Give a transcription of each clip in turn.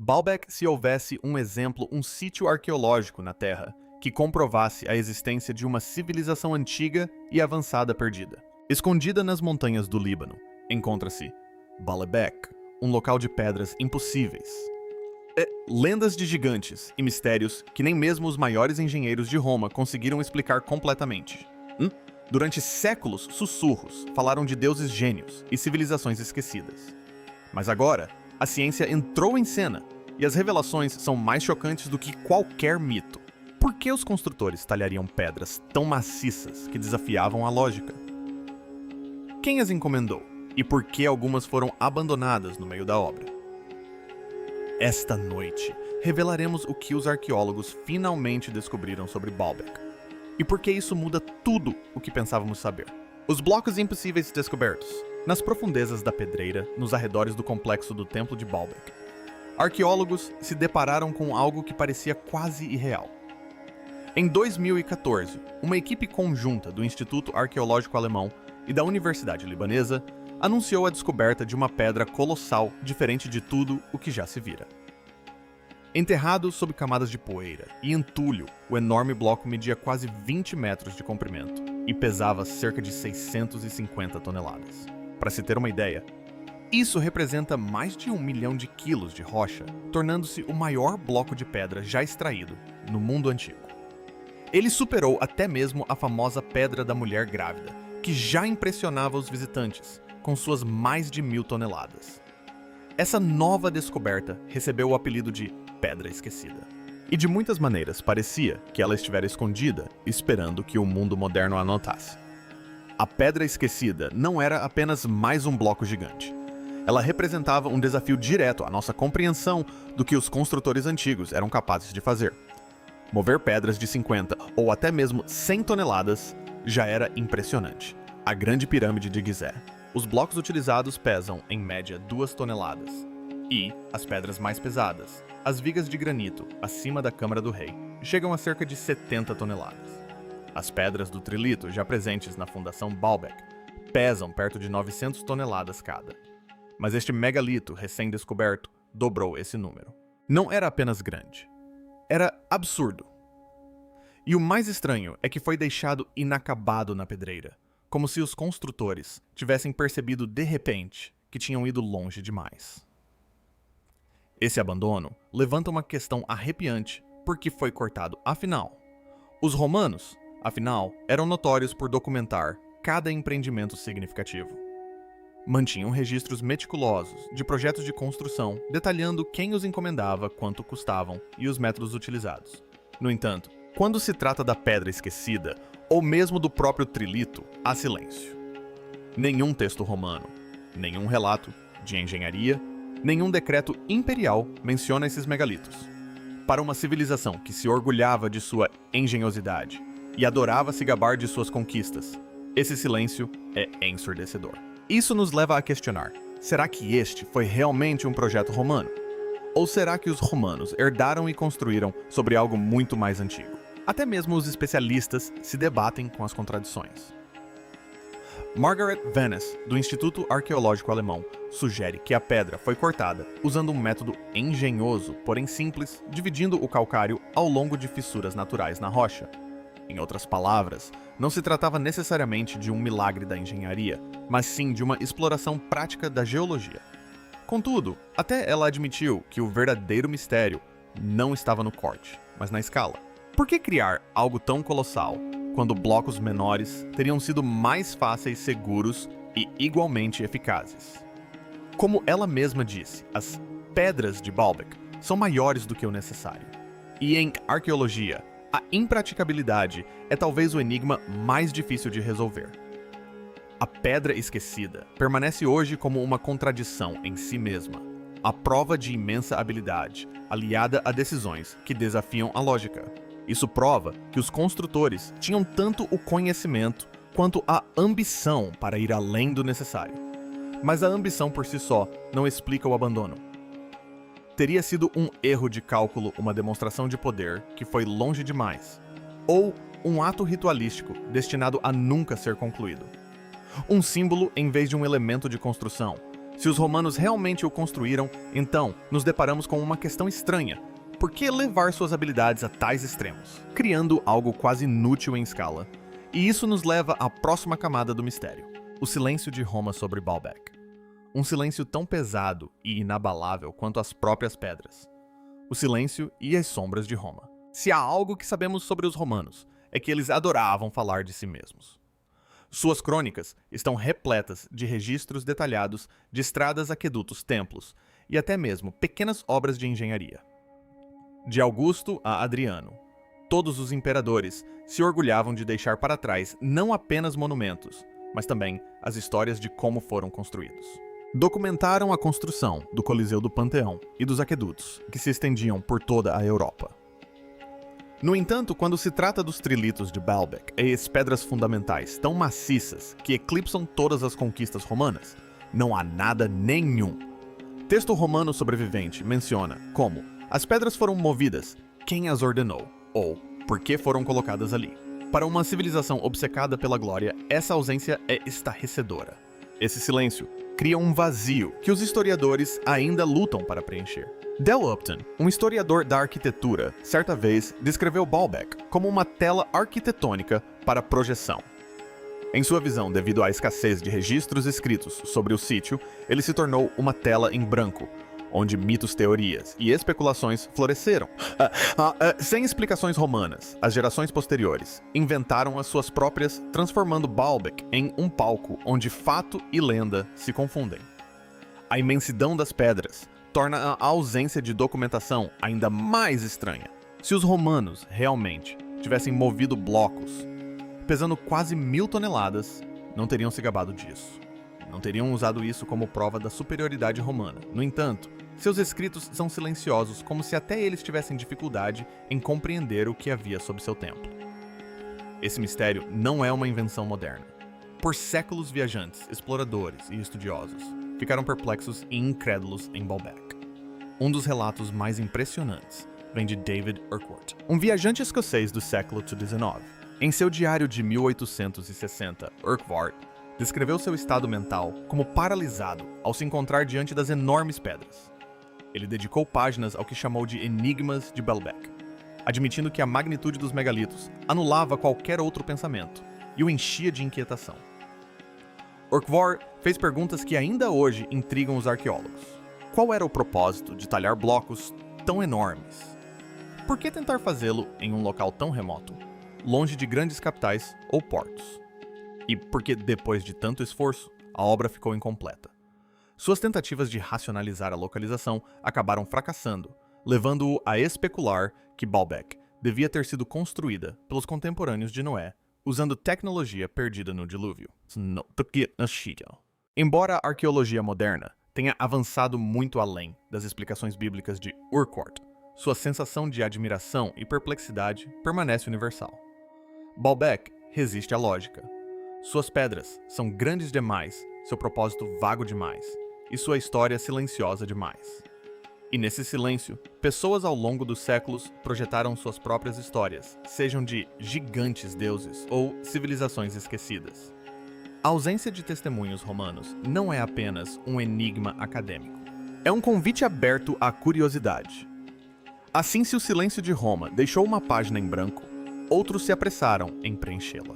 Baalbek se houvesse um exemplo, um sítio arqueológico na Terra que comprovasse a existência de uma civilização antiga e avançada perdida. Escondida nas montanhas do Líbano, encontra-se Baalbek, um local de pedras impossíveis. Lendas de gigantes e mistérios que nem mesmo os maiores engenheiros de Roma conseguiram explicar completamente. Durante séculos, sussurros falaram de deuses gênios e civilizações esquecidas. Mas agora, a ciência entrou em cena e as revelações são mais chocantes do que qualquer mito. Por que os construtores talhariam pedras tão maciças que desafiavam a lógica? Quem as encomendou e por que algumas foram abandonadas no meio da obra? Esta noite, revelaremos o que os arqueólogos finalmente descobriram sobre Baalbek e por que isso muda tudo o que pensávamos saber. Os blocos impossíveis descobertos nas profundezas da pedreira, nos arredores do complexo do Templo de Baalbek. Arqueólogos se depararam com algo que parecia quase irreal. Em 2014, uma equipe conjunta do Instituto Arqueológico Alemão e da Universidade Libanesa anunciou a descoberta de uma pedra colossal diferente de tudo o que já se vira. Enterrado sob camadas de poeira e entulho, o enorme bloco media quase 20 metros de comprimento e pesava cerca de 650 toneladas. Para se ter uma ideia, isso representa mais de 1 milhão de quilos de rocha, tornando-se o maior bloco de pedra já extraído no mundo antigo. Ele superou até mesmo a famosa Pedra da Mulher Grávida, que já impressionava os visitantes, com suas mais de 1.000 toneladas. Essa nova descoberta recebeu o apelido de Pedra Esquecida. E de muitas maneiras parecia que ela estivera escondida, esperando que o mundo moderno a notasse. A Pedra Esquecida não era apenas mais um bloco gigante. Ela representava um desafio direto à nossa compreensão do que os construtores antigos eram capazes de fazer. Mover pedras de 50 ou até mesmo 100 toneladas já era impressionante. A Grande Pirâmide de Gizé. Os blocos utilizados pesam, em média, 2 toneladas. E as pedras mais pesadas, as vigas de granito, acima da Câmara do Rei, chegam a cerca de 70 toneladas. As pedras do trilito, já presentes na Fundação Baalbek, pesam perto de 900 toneladas cada. Mas este megalito recém-descoberto dobrou esse número. Não era apenas grande. Era absurdo. E o mais estranho é que foi deixado inacabado na pedreira, como se os construtores tivessem percebido de repente que tinham ido longe demais. Esse abandono levanta uma questão arrepiante por que foi cortado afinal. Os romanos, afinal, eram notórios por documentar cada empreendimento significativo. Mantinham registros meticulosos de projetos de construção, detalhando quem os encomendava, quanto custavam e os métodos utilizados. No entanto, quando se trata da Pedra Esquecida, ou mesmo do próprio trilito, há silêncio. Nenhum texto romano, nenhum relato de engenharia, nenhum decreto imperial menciona esses megalitos. Para uma civilização que se orgulhava de sua engenhosidade e adorava se gabar de suas conquistas, esse silêncio é ensurdecedor. Isso nos leva a questionar, será que este foi realmente um projeto romano? Ou será que os romanos herdaram e construíram sobre algo muito mais antigo? Até mesmo os especialistas se debatem com as contradições. Margaret Vennes, do Instituto Arqueológico Alemão, sugere que a pedra foi cortada usando um método engenhoso, porém simples, dividindo o calcário ao longo de fissuras naturais na rocha. Em outras palavras, não se tratava necessariamente de um milagre da engenharia, mas sim de uma exploração prática da geologia. Contudo, até ela admitiu que o verdadeiro mistério não estava no corte, mas na escala. Por que criar algo tão colossal, quando blocos menores teriam sido mais fáceis, seguros e igualmente eficazes? Como ela mesma disse, as pedras de Baalbek são maiores do que o necessário. E em arqueologia, a impraticabilidade é talvez o enigma mais difícil de resolver. A Pedra Esquecida permanece hoje como uma contradição em si mesma, a prova de imensa habilidade, aliada a decisões que desafiam a lógica. Isso prova que os construtores tinham tanto o conhecimento quanto a ambição para ir além do necessário. Mas a ambição por si só não explica o abandono. Teria sido um erro de cálculo uma demonstração de poder que foi longe demais, ou um ato ritualístico destinado a nunca ser concluído. Um símbolo em vez de um elemento de construção, Se os romanos realmente o construíram, então nos deparamos com uma questão estranha. Por que levar suas habilidades a tais extremos, criando algo quase inútil em escala? E isso nos leva à próxima camada do mistério: o silêncio de Roma sobre Baalbek. Um silêncio tão pesado e inabalável quanto as próprias pedras. O silêncio e as sombras de Roma. Se há algo que sabemos sobre os romanos, é que eles adoravam falar de si mesmos. Suas crônicas estão repletas de registros detalhados de estradas, aquedutos, templos e até mesmo pequenas obras de engenharia. De Augusto a Adriano, todos os imperadores se orgulhavam de deixar para trás não apenas monumentos, mas também as histórias de como foram construídos. Documentaram a construção do Coliseu do Panteão e dos aquedutos, que se estendiam por toda a Europa. No entanto, quando se trata dos trilitos de Baalbek e as pedras fundamentais tão maciças que eclipsam todas as conquistas romanas, não há nada nenhum. Texto romano sobrevivente menciona como as pedras foram movidas, quem as ordenou, ou por que foram colocadas ali. Para uma civilização obcecada pela glória, essa ausência é estarrecedora. Esse silêncio cria um vazio que os historiadores ainda lutam para preencher. Del Upton, um historiador da arquitetura, certa vez descreveu Baalbek como uma tela arquitetônica para projeção. Em sua visão, devido à escassez de registros escritos sobre o sítio, ele se tornou uma tela em branco, onde mitos, teorias e especulações floresceram. Sem explicações romanas, as gerações posteriores inventaram as suas próprias, transformando Baalbek em um palco onde fato e lenda se confundem. A imensidão das pedras torna a ausência de documentação ainda mais estranha. Se os romanos realmente tivessem movido blocos, pesando quase 1000 toneladas, não teriam se gabado disso. Não teriam usado isso como prova da superioridade romana. No entanto, seus escritos são silenciosos, como se até eles tivessem dificuldade em compreender o que havia sob seu templo. Esse mistério não é uma invenção moderna. Por séculos, viajantes, exploradores e estudiosos ficaram perplexos e incrédulos em Baalbek. Um dos relatos mais impressionantes vem de David Urquhart, um viajante escocês do século XIX. Em seu diário de 1860, Urquhart descreveu seu estado mental como paralisado ao se encontrar diante das enormes pedras. Ele dedicou páginas ao que chamou de Enigmas de Baalbek, admitindo que a magnitude dos megalitos anulava qualquer outro pensamento e o enchia de inquietação. Urquhart fez perguntas que ainda hoje intrigam os arqueólogos. Qual era o propósito de talhar blocos tão enormes? Por que tentar fazê-lo em um local tão remoto, longe de grandes capitais ou portos? E por que, depois de tanto esforço, a obra ficou incompleta? Suas tentativas de racionalizar a localização acabaram fracassando, levando-o a especular que Baalbek devia ter sido construída pelos contemporâneos de Noé, usando tecnologia perdida no dilúvio. Embora a arqueologia moderna tenha avançado muito além das explicações bíblicas de Urquhart, sua sensação de admiração e perplexidade permanece universal. Baalbek resiste à lógica. Suas pedras são grandes demais, seu propósito vago demais, e sua história silenciosa demais. E nesse silêncio, pessoas ao longo dos séculos projetaram suas próprias histórias, sejam de gigantes deuses ou civilizações esquecidas. A ausência de testemunhos romanos não é apenas um enigma acadêmico. É um convite aberto à curiosidade. Assim, se o silêncio de Roma deixou uma página em branco, outros se apressaram em preenchê-la.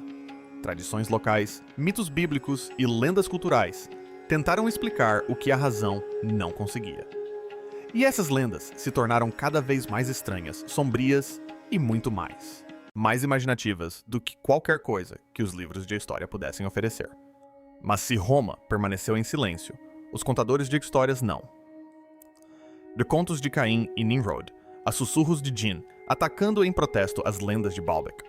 Tradições locais, mitos bíblicos e lendas culturais tentaram explicar o que a razão não conseguia. E essas lendas se tornaram cada vez mais estranhas, sombrias e muito mais imaginativas do que qualquer coisa que os livros de história pudessem oferecer. Mas se Roma permaneceu em silêncio, os contadores de histórias não. De contos de Caim e Nimrod, a sussurros de Jin, atacando em protesto as lendas de Baalbek,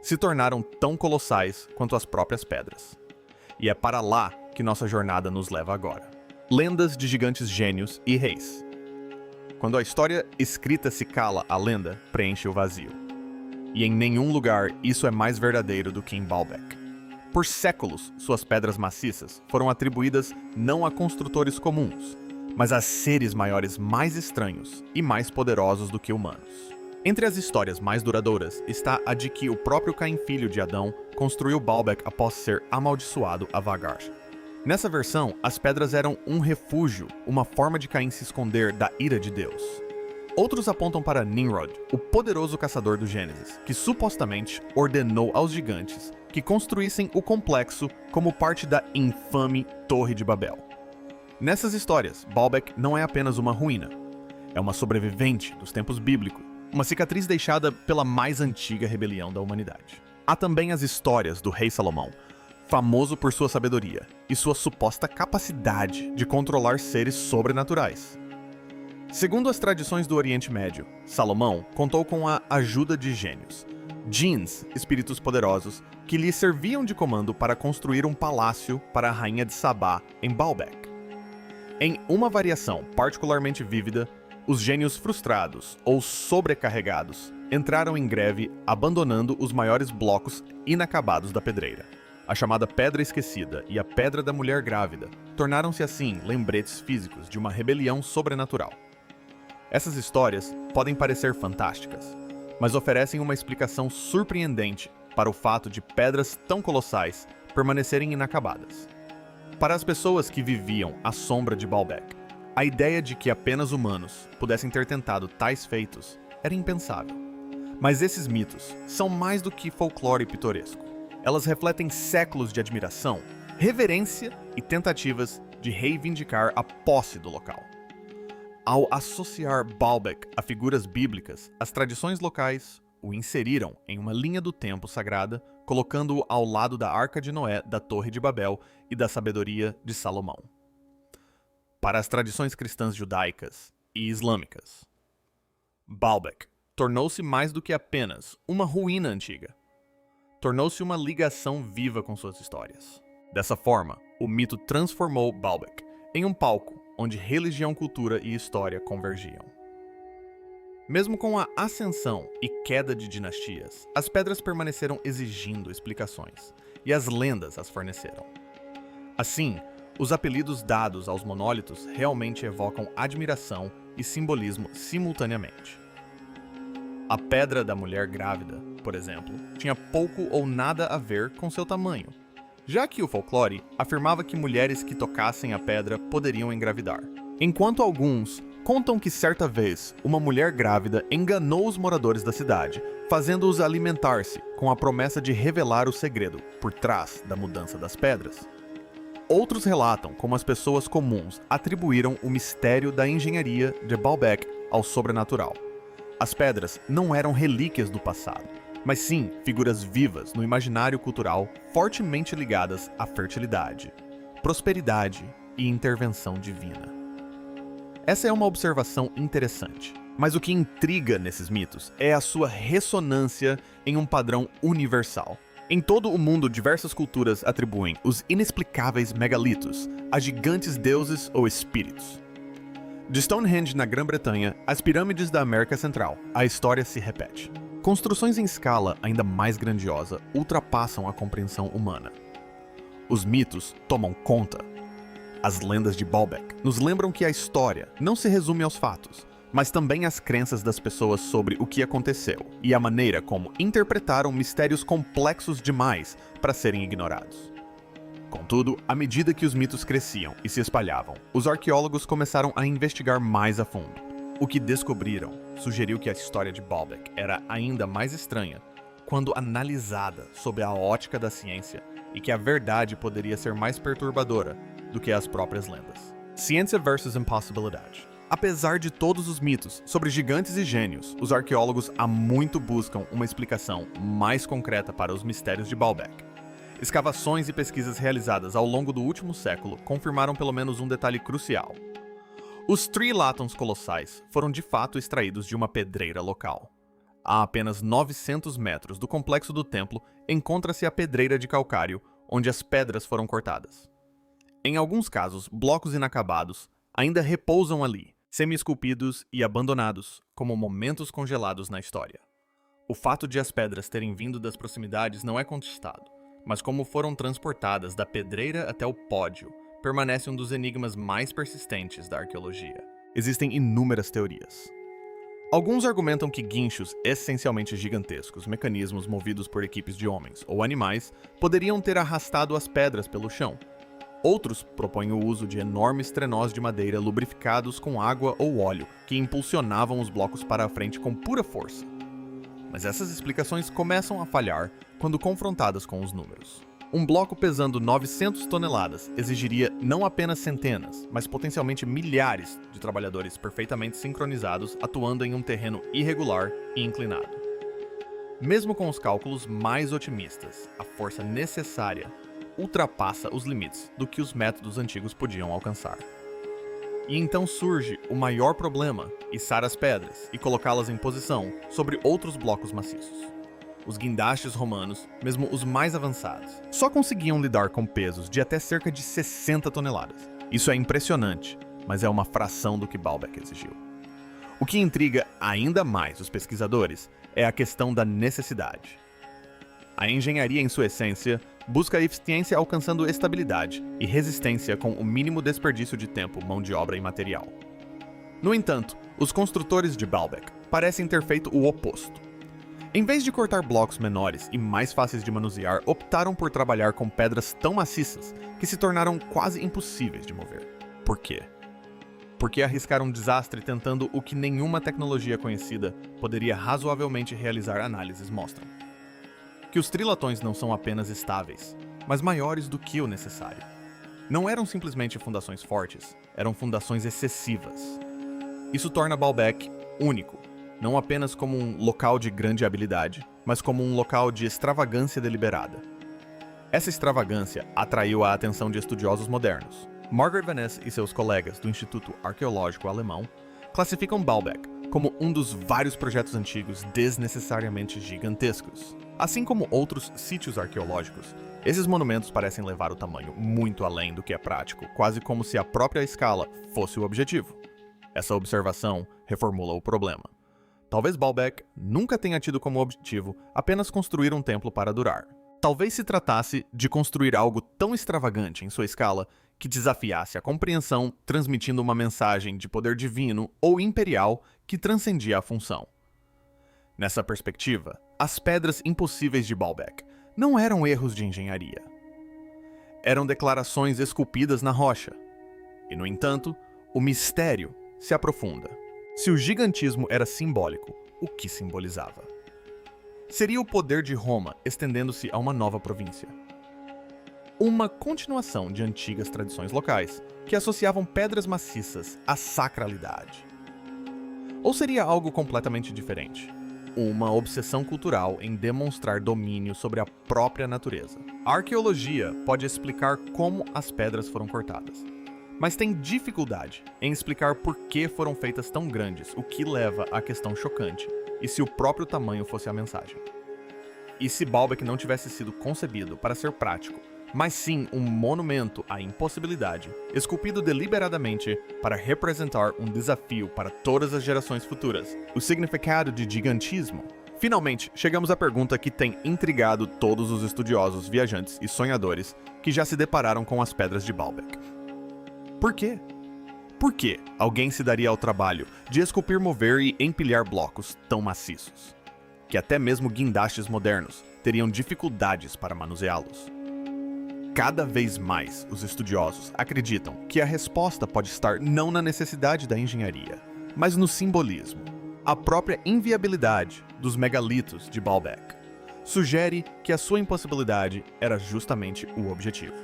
se tornaram tão colossais quanto as próprias pedras. E é para lá que nossa jornada nos leva agora. Lendas de gigantes gênios e reis. Quando a história escrita se cala, a lenda preenche o vazio. E em nenhum lugar isso é mais verdadeiro do que em Baalbek. Por séculos, suas pedras maciças foram atribuídas não a construtores comuns, mas a seres maiores mais estranhos e mais poderosos do que humanos. Entre as histórias mais duradouras está a de que o próprio Caim, filho de Adão, construiu Baalbek após ser amaldiçoado a vagar. Nessa versão, as pedras eram um refúgio, uma forma de Caim se esconder da ira de Deus. Outros apontam para Nimrod, o poderoso caçador do Gênesis, que supostamente ordenou aos gigantes que construíssem o complexo como parte da infame Torre de Babel. Nessas histórias, Baalbek não é apenas uma ruína, é uma sobrevivente dos tempos bíblicos, uma cicatriz deixada pela mais antiga rebelião da humanidade. Há também as histórias do rei Salomão, famoso por sua sabedoria e sua suposta capacidade de controlar seres sobrenaturais. Segundo as tradições do Oriente Médio, Salomão contou com a ajuda de gênios, djinns, espíritos poderosos, que lhe serviam de comando para construir um palácio para a rainha de Sabá em Baalbek. Em uma variação particularmente vívida, os gênios frustrados ou sobrecarregados entraram em greve, abandonando os maiores blocos inacabados da pedreira. A chamada Pedra Esquecida e a Pedra da Mulher Grávida tornaram-se assim lembretes físicos de uma rebelião sobrenatural. Essas histórias podem parecer fantásticas, mas oferecem uma explicação surpreendente para o fato de pedras tão colossais permanecerem inacabadas. Para as pessoas que viviam à sombra de Baalbek, a ideia de que apenas humanos pudessem ter tentado tais feitos era impensável. Mas esses mitos são mais do que folclore pitoresco. Elas refletem séculos de admiração, reverência e tentativas de reivindicar a posse do local. Ao associar Baalbek a figuras bíblicas, as tradições locais o inseriram em uma linha do tempo sagrada, colocando-o ao lado da Arca de Noé, da Torre de Babel e da sabedoria de Salomão. Para as tradições cristãs judaicas e islâmicas, Baalbek tornou-se mais do que apenas uma ruína antiga. Tornou-se uma ligação viva com suas histórias. Dessa forma, o mito transformou Baalbek em um palco onde religião, cultura e história convergiam. Mesmo com a ascensão e queda de dinastias, as pedras permaneceram exigindo explicações, e as lendas as forneceram. Assim, os apelidos dados aos monólitos realmente evocam admiração e simbolismo simultaneamente. A Pedra da Mulher Grávida, por exemplo, tinha pouco ou nada a ver com seu tamanho, já que o folclore afirmava que mulheres que tocassem a pedra poderiam engravidar. Enquanto alguns contam que certa vez uma mulher grávida enganou os moradores da cidade, fazendo-os alimentar-se com a promessa de revelar o segredo por trás da mudança das pedras. Outros relatam como as pessoas comuns atribuíram o mistério da engenharia de Baalbek ao sobrenatural. As pedras não eram relíquias do passado, mas sim figuras vivas no imaginário cultural fortemente ligadas à fertilidade, prosperidade e intervenção divina. Essa é uma observação interessante, mas o que intriga nesses mitos é a sua ressonância em um padrão universal. Em todo o mundo, diversas culturas atribuem os inexplicáveis megalitos a gigantes deuses ou espíritos. De Stonehenge na Grã-Bretanha às pirâmides da América Central, a história se repete. Construções em escala ainda mais grandiosa ultrapassam a compreensão humana. Os mitos tomam conta. As lendas de Baalbek nos lembram que a história não se resume aos fatos, mas também às crenças das pessoas sobre o que aconteceu e a maneira como interpretaram mistérios complexos demais para serem ignorados. Contudo, à medida que os mitos cresciam e se espalhavam, os arqueólogos começaram a investigar mais a fundo. O que descobriram sugeriu que a história de Baalbek era ainda mais estranha quando analisada sob a ótica da ciência e que a verdade poderia ser mais perturbadora do que as próprias lendas. Ciência versus impossibilidade. Apesar de todos os mitos sobre gigantes e gênios, os arqueólogos há muito buscam uma explicação mais concreta para os mistérios de Baalbek. Escavações e pesquisas realizadas ao longo do último século confirmaram pelo menos um detalhe crucial. Os trilátons colossais foram de fato extraídos de uma pedreira local. A apenas 900 metros do complexo do templo encontra-se a pedreira de calcário, onde as pedras foram cortadas. Em alguns casos, blocos inacabados ainda repousam ali, semi-esculpidos e abandonados, como momentos congelados na história. O fato de as pedras terem vindo das proximidades não é contestado, mas como foram transportadas da pedreira até o pódio, permanece um dos enigmas mais persistentes da arqueologia. Existem inúmeras teorias. Alguns argumentam que guinchos essencialmente gigantescos, mecanismos movidos por equipes de homens ou animais, poderiam ter arrastado as pedras pelo chão. Outros propõem o uso de enormes trenós de madeira lubrificados com água ou óleo, que impulsionavam os blocos para a frente com pura força. Mas essas explicações começam a falhar quando confrontadas com os números. Um bloco pesando 900 toneladas exigiria não apenas centenas, mas potencialmente milhares de trabalhadores perfeitamente sincronizados atuando em um terreno irregular e inclinado. Mesmo com os cálculos mais otimistas, a força necessária ultrapassa os limites do que os métodos antigos podiam alcançar. E então surge o maior problema: içar as pedras e colocá-las em posição sobre outros blocos maciços. Os guindastes romanos, mesmo os mais avançados, só conseguiam lidar com pesos de até cerca de 60 toneladas. Isso é impressionante, mas é uma fração do que Baalbek exigiu. O que intriga ainda mais os pesquisadores é a questão da necessidade. A engenharia, em sua essência, busca a eficiência alcançando estabilidade e resistência com o mínimo desperdício de tempo, mão de obra e material. No entanto, os construtores de Baalbek parecem ter feito o oposto. Em vez de cortar blocos menores e mais fáceis de manusear, optaram por trabalhar com pedras tão maciças que se tornaram quase impossíveis de mover. Por quê? Porque arriscaram um desastre tentando o que nenhuma tecnologia conhecida poderia razoavelmente realizar. Análises mostram que os trilatões não são apenas estáveis, mas maiores do que o necessário. Não eram simplesmente fundações fortes, eram fundações excessivas. Isso torna Baalbek único, não apenas como um local de grande habilidade, mas como um local de extravagância deliberada. Essa extravagância atraiu a atenção de estudiosos modernos. Margaret Van Ness e seus colegas do Instituto Arqueológico Alemão classificam Baalbek como um dos vários projetos antigos desnecessariamente gigantescos. Assim como outros sítios arqueológicos, esses monumentos parecem levar o tamanho muito além do que é prático, quase como se a própria escala fosse o objetivo. Essa observação reformula o problema. Talvez Baalbek nunca tenha tido como objetivo apenas construir um templo para durar. Talvez se tratasse de construir algo tão extravagante em sua escala que desafiasse a compreensão, transmitindo uma mensagem de poder divino ou imperial que transcendia a função. Nessa perspectiva, as pedras impossíveis de Baalbek não eram erros de engenharia. Eram declarações esculpidas na rocha. E, no entanto, o mistério se aprofunda. Se o gigantismo era simbólico, o que simbolizava? Seria o poder de Roma estendendo-se a uma nova província. Uma continuação de antigas tradições locais que associavam pedras maciças à sacralidade. Ou seria algo completamente diferente? Uma obsessão cultural em demonstrar domínio sobre a própria natureza. A arqueologia pode explicar como as pedras foram cortadas, mas tem dificuldade em explicar por que foram feitas tão grandes, o que leva à questão chocante, e se o próprio tamanho fosse a mensagem. E se Baalbek não tivesse sido concebido para ser prático, mas sim um monumento à impossibilidade, esculpido deliberadamente para representar um desafio para todas as gerações futuras, o significado de gigantismo? Finalmente, chegamos à pergunta que tem intrigado todos os estudiosos, viajantes e sonhadores que já se depararam com as pedras de Baalbek. Por quê? Por que alguém se daria ao trabalho de esculpir, mover e empilhar blocos tão maciços, que até mesmo guindastes modernos teriam dificuldades para manuseá-los? Cada vez mais, os estudiosos acreditam que a resposta pode estar não na necessidade da engenharia, mas no simbolismo. A própria inviabilidade dos megalitos de Baalbek sugere que a sua impossibilidade era justamente o objetivo.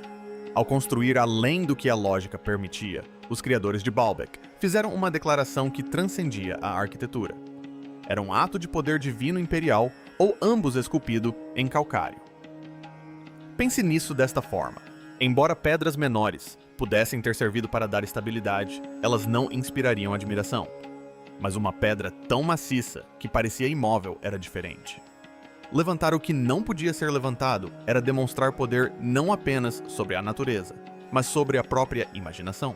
Ao construir além do que a lógica permitia, os criadores de Baalbek fizeram uma declaração que transcendia a arquitetura. Era um ato de poder divino imperial ou ambos esculpido em calcário. Pense nisso desta forma. Embora pedras menores pudessem ter servido para dar estabilidade, elas não inspirariam admiração. Mas uma pedra tão maciça que parecia imóvel era diferente. Levantar o que não podia ser levantado era demonstrar poder não apenas sobre a natureza, mas sobre a própria imaginação.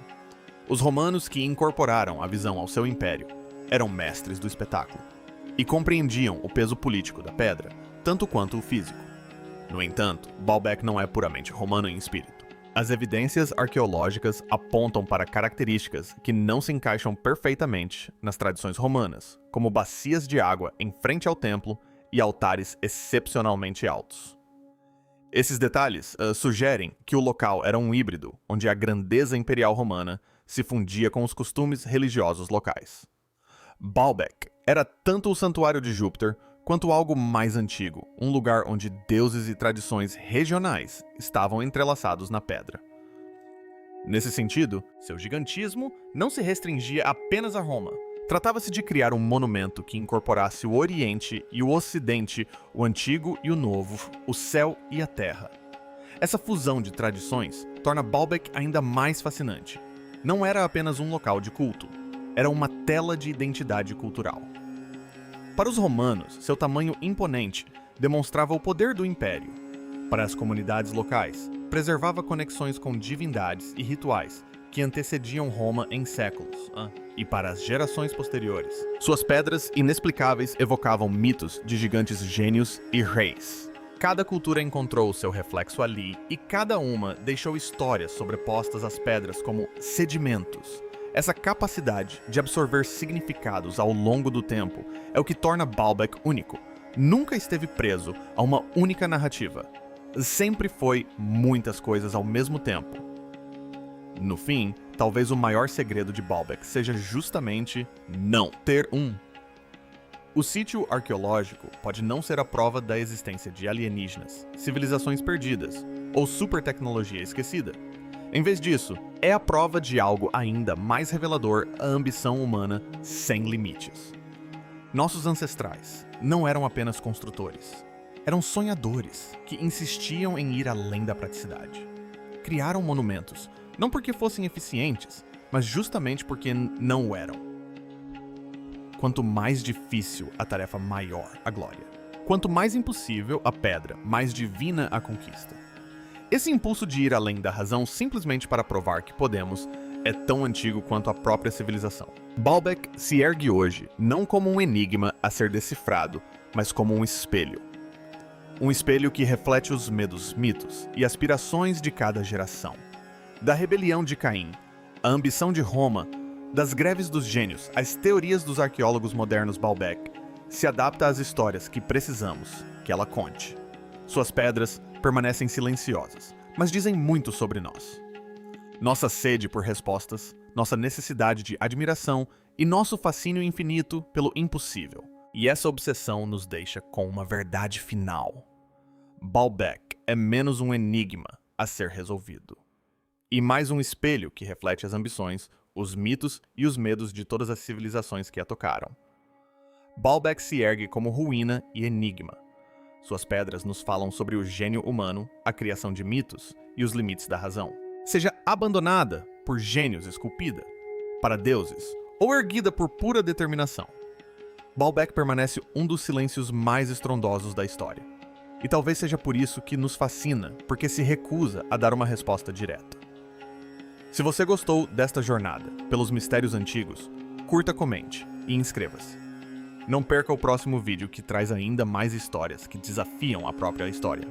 Os romanos que incorporaram a visão ao seu império eram mestres do espetáculo e compreendiam o peso político da pedra, tanto quanto o físico. No entanto, Baalbek não é puramente romano em espírito. As evidências arqueológicas apontam para características que não se encaixam perfeitamente nas tradições romanas, como bacias de água em frente ao templo e altares excepcionalmente altos. Esses detalhes sugerem que o local era um híbrido, onde a grandeza imperial romana se fundia com os costumes religiosos locais. Baalbek era tanto o santuário de Júpiter quanto algo mais antigo, um lugar onde deuses e tradições regionais estavam entrelaçados na pedra. Nesse sentido, seu gigantismo não se restringia apenas a Roma. Tratava-se de criar um monumento que incorporasse o Oriente e o Ocidente, o Antigo e o Novo, o céu e a terra. Essa fusão de tradições torna Baalbek ainda mais fascinante. Não era apenas um local de culto, era uma tela de identidade cultural. Para os romanos, seu tamanho imponente demonstrava o poder do império. Para as comunidades locais, preservava conexões com divindades e rituais que antecediam Roma em séculos, e para as gerações posteriores, suas pedras inexplicáveis evocavam mitos de gigantes gênios e reis. Cada cultura encontrou seu reflexo ali e cada uma deixou histórias sobrepostas às pedras como sedimentos. Essa capacidade de absorver significados ao longo do tempo é o que torna Baalbek único. Nunca esteve preso a uma única narrativa. Sempre foi muitas coisas ao mesmo tempo. No fim, talvez o maior segredo de Baalbek seja justamente não ter um. O sítio arqueológico pode não ser a prova da existência de alienígenas, civilizações perdidas ou supertecnologia esquecida. Em vez disso, é a prova de algo ainda mais revelador: a ambição humana sem limites. Nossos ancestrais não eram apenas construtores. Eram sonhadores que insistiam em ir além da praticidade. Criaram monumentos, não porque fossem eficientes, mas justamente porque não o eram. Quanto mais difícil a tarefa, maior a glória. Quanto mais impossível a pedra, mais divina a conquista. Esse impulso de ir além da razão simplesmente para provar que podemos é tão antigo quanto a própria civilização. Baalbek se ergue hoje não como um enigma a ser decifrado, mas como um espelho. Um espelho que reflete os medos, mitos e aspirações de cada geração. Da rebelião de Caim, a ambição de Roma, das greves dos gênios, às teorias dos arqueólogos modernos, Baalbek se adapta às histórias que precisamos que ela conte. Suas pedras permanecem silenciosas, mas dizem muito sobre nós. Nossa sede por respostas, nossa necessidade de admiração e nosso fascínio infinito pelo impossível. E essa obsessão nos deixa com uma verdade final. Baalbek é menos um enigma a ser resolvido, e mais um espelho que reflete as ambições, os mitos e os medos de todas as civilizações que a tocaram. Baalbek se ergue como ruína e enigma. Suas pedras nos falam sobre o gênio humano, a criação de mitos e os limites da razão. Seja abandonada por gênios esculpida, para deuses, ou erguida por pura determinação. Baalbek permanece um dos silêncios mais estrondosos da história. E talvez seja por isso que nos fascina, porque se recusa a dar uma resposta direta. Se você gostou desta jornada pelos mistérios antigos, curta, comente e inscreva-se. Não perca o próximo vídeo que traz ainda mais histórias que desafiam a própria história.